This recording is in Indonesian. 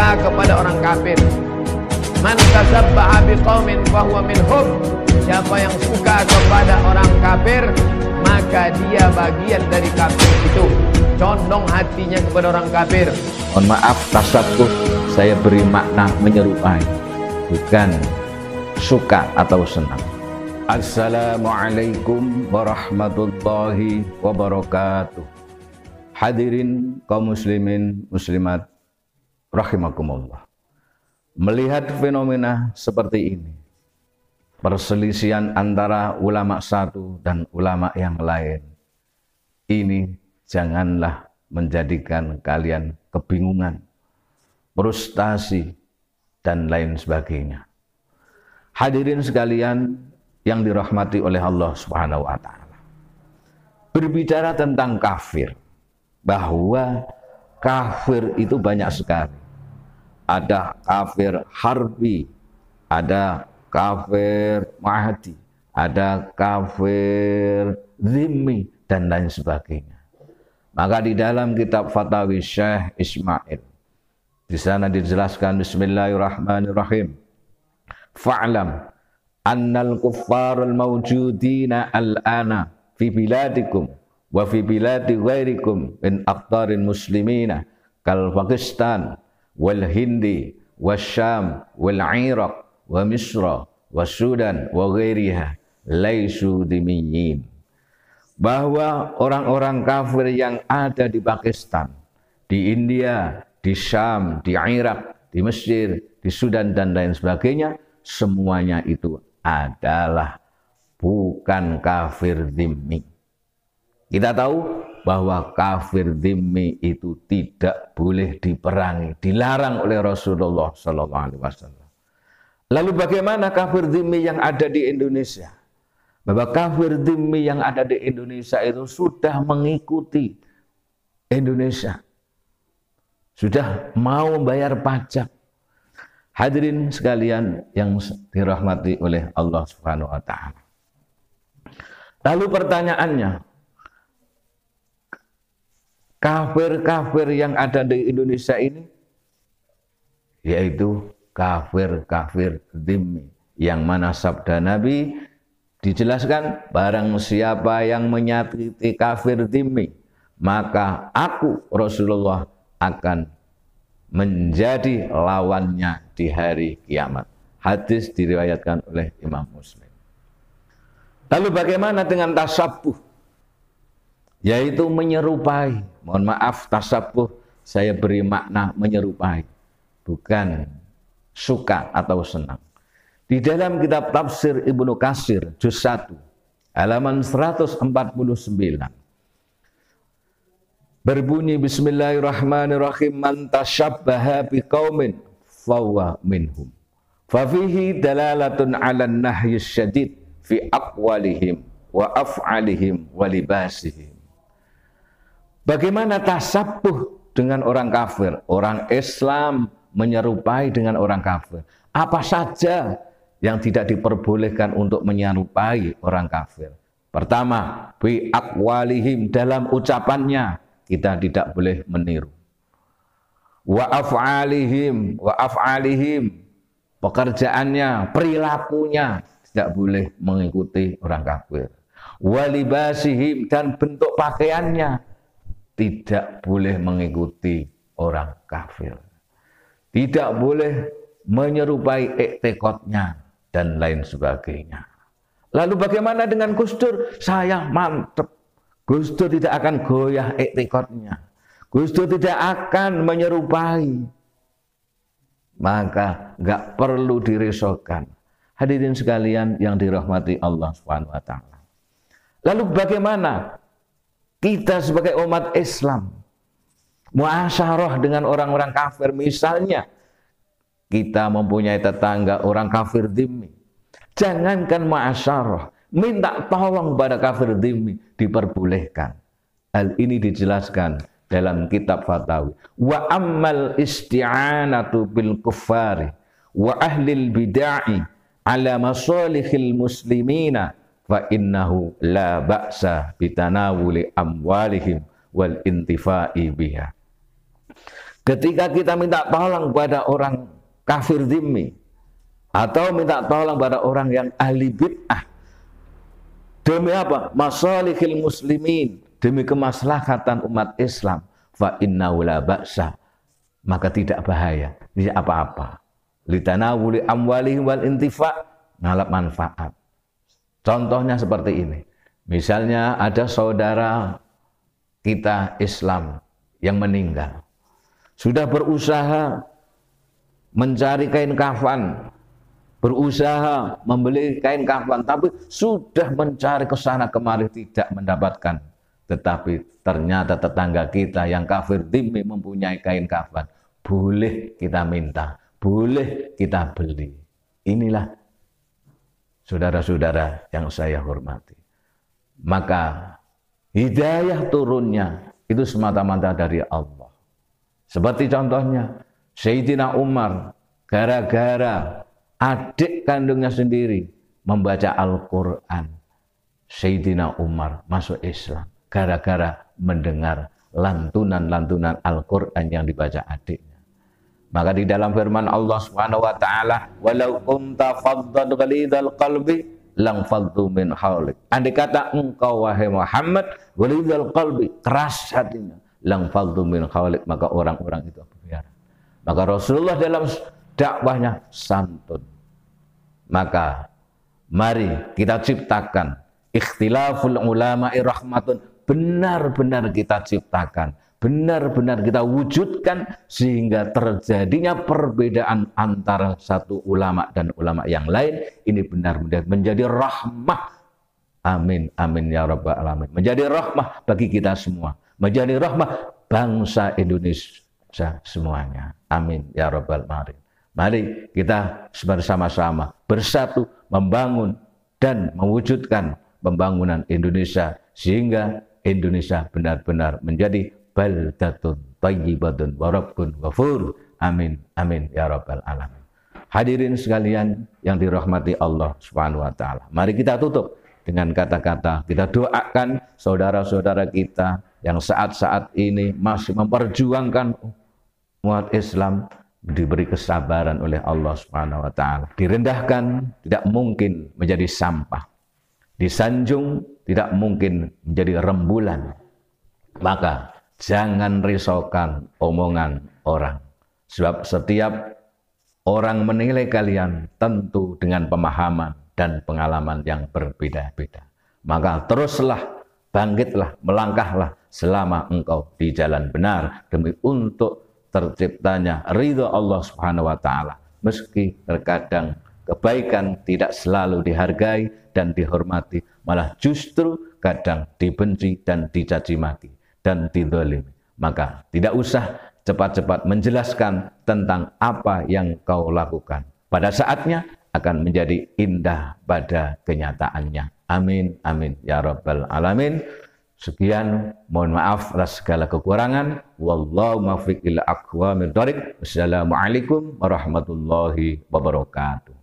suka kepada orang kafir. Man tasabbaha biqaumin fahuwa minhum. Siapa yang suka kepada orang kafir, maka dia bagian dari kafir itu. Condong hatinya kepada orang kafir. Mohon maaf, tasabbuh saya beri makna menyerupai, bukan suka atau senang. Assalamualaikum warahmatullahi wabarakatuh. Hadirin kaum muslimin muslimat rahimakumullah. Melihat fenomena seperti ini, perselisihan antara ulama satu dan ulama yang lain, ini janganlah menjadikan kalian kebingungan, frustasi, dan lain sebagainya. Hadirin sekalian yang dirahmati oleh Allah Subhanahu wa Ta'ala, berbicara tentang kafir, bahwa kafir itu banyak sekali. Ada kafir harbi, ada kafir mu'ahdi, ada kafir zimmi, dan lain sebagainya. Maka di dalam kitab Fatawi Syekh Ismail, di sana dijelaskan, Bismillahirrahmanirrahim, fa'lam annal kuffarul mawjudina al-ana fi biladikum wa fi biladi ghairikum min aqtarin muslimina kal Pakistan wal Hindi wal Syam wal Iraq wa Misra wa Sudan wa ghairiha laisu dimiyyin. Bahwa orang-orang kafir yang ada di Pakistan, di India, di Syam, di Irak, di Mesir, di Sudan dan lain sebagainya, semuanya itu adalah bukan kafir dhimmi. Kita tahu bahwa kafir dhimmi itu tidak boleh diperangi, dilarang oleh Rasulullah SAW. Lalu bagaimana kafir dhimmi yang ada di Indonesia? Bahwa kafir dhimmi yang ada di Indonesia itu sudah mengikuti Indonesia, sudah mau membayar pajak. Hadirin sekalian yang dirahmati oleh Allah Subhanahu wa Ta'ala. Lalu pertanyaannya, kafir-kafir yang ada di Indonesia ini, yaitu kafir-kafir dhimmi, yang mana sabda Nabi dijelaskan, barang siapa yang menyakiti kafir dhimmi, maka aku Rasulullah akan menjadi lawannya di hari kiamat. Hadis diriwayatkan oleh Imam Muslim. Lalu bagaimana dengan tasabbuh? Yaitu menyerupai. Mohon maaf, tasabbuh saya beri makna menyerupai, bukan suka atau senang. Di dalam kitab tafsir Ibnu Katsir juz 1 halaman 149 berbunyi, Bismillahirrahmanirrahim, man tasyabbaha biqaumin fahuwa minhum. Fa fihi dalalatun 'alan nahyis syadid fi aqwalihim wa af'alihim wa libasihim. Bagaimana tasabbuh dengan orang kafir? Orang Islam menyerupai dengan orang kafir. Apa saja yang tidak diperbolehkan untuk menyerupai orang kafir? Pertama, bi aqwalihim, dalam ucapannya kita tidak boleh meniru. Wa af'alihim, pekerjaannya, perilakunya tidak boleh mengikuti orang kafir. Wa libasihim, dan bentuk pakaiannya tidak boleh mengikuti orang kafir. Tidak boleh menyerupai iktikadnya dan lain sebagainya. Lalu bagaimana dengan Gus Dur? Saya mantep. Gus Dur tidak akan goyah iktikadnya. Gus Dur tidak akan menyerupai. Maka enggak perlu dirisaukan. Hadirin sekalian yang dirahmati Allah Subhanahu wa Ta'ala. Lalu bagaimana kita sebagai umat Islam muasyarah dengan orang-orang kafir? Misalnya kita mempunyai tetangga orang kafir dhimmi, jangankan muasyarah, minta tolong pada kafir dhimmi diperbolehkan. Hal ini dijelaskan dalam kitab Fatawi. Wa ammal isti'anatu bil kuffari wa ahlil bid'ah ala masalihil muslimina fa innahu la ba'sa bitanawuli amwalihim wal intifa'i biha. Ketika kita minta tolong pada orang kafir dhimmi atau minta tolong pada orang yang ahli bid'ah, demi apa? Masalihil muslimin, demi kemaslahatan umat Islam, fa innahu la ba'sa, maka tidak bahaya, tidak apa-apa. Litanawuli amwalihim wal intifa, ngalap manfaat. Contohnya seperti ini. Misalnya ada saudara kita Islam yang meninggal, sudah berusaha mencari kain kafan, berusaha membeli kain kafan, tapi sudah mencari kesana kemari tidak mendapatkan. Tetapi ternyata tetangga kita yang kafir dhimmi mempunyai kain kafan, boleh kita minta, boleh kita beli. Inilah saudara-saudara yang saya hormati. Maka hidayah turunnya itu semata-mata dari Allah. Seperti contohnya Sayyidina Umar, gara-gara adik kandungnya sendiri membaca Al-Quran, Sayyidina Umar masuk Islam gara-gara mendengar lantunan-lantunan Al-Quran yang dibaca adiknya. Maka di dalam firman Allah Subhanahu wa taala, "Walau kunta faddan ghalidhal qalbi lang faddu min haulik." Andai kata engkau wahai Muhammad ghalidhal qalbi, keras hatinya, lang faddu min haulik, maka orang-orang itu berbiara. Maka Rasulullah dalam dakwahnya santun. Maka mari kita ciptakan ikhtilaful ulama'i rahmatun, benar-benar kita ciptakan, benar-benar kita wujudkan sehingga terjadinya perbedaan antara satu ulama dan ulama yang lain. Ini benar-benar menjadi rahmah. Amin, amin ya rabbal alamin. Menjadi rahmah bagi kita semua, menjadi rahmah bangsa Indonesia semuanya. Amin ya rabbal alamin. Mari kita bersama-sama bersatu membangun dan mewujudkan pembangunan Indonesia sehingga Indonesia benar-benar menjadi baldatun thayyibatun wa rabbun ghafur. Amin, amin ya rabbal alamin. Hadirin sekalian yang dirahmati Allah Subhanahu wa taala. Mari kita tutup dengan kata-kata kita doakan saudara-saudara kita yang saat-saat ini masih memperjuangkan umat Islam, diberi kesabaran oleh Allah Subhanahu wa taala. Direndahkan tidak mungkin menjadi sampah. Disanjung tidak mungkin menjadi rembulan. Maka jangan risaukan omongan orang. Sebab setiap orang menilai kalian tentu dengan pemahaman dan pengalaman yang berbeda-beda. Maka teruslah, bangkitlah, melangkahlah selama engkau di jalan benar demi untuk terciptanya ridha Allah Subhanahu wa taala. Meski terkadang kebaikan tidak selalu dihargai dan dihormati, malah justru kadang dibenci dan dicaci maki dan dizalimi. Maka tidak usah cepat-cepat menjelaskan tentang apa yang kau lakukan. Pada saatnya akan menjadi indah pada kenyataannya. Amin, amin ya rabbal alamin. Sekian, mohon maaf atas segala kekurangan. Wallahu muwaffiq ila aqwamit thoriq. Wassalamualaikum warahmatullahi wabarakatuh.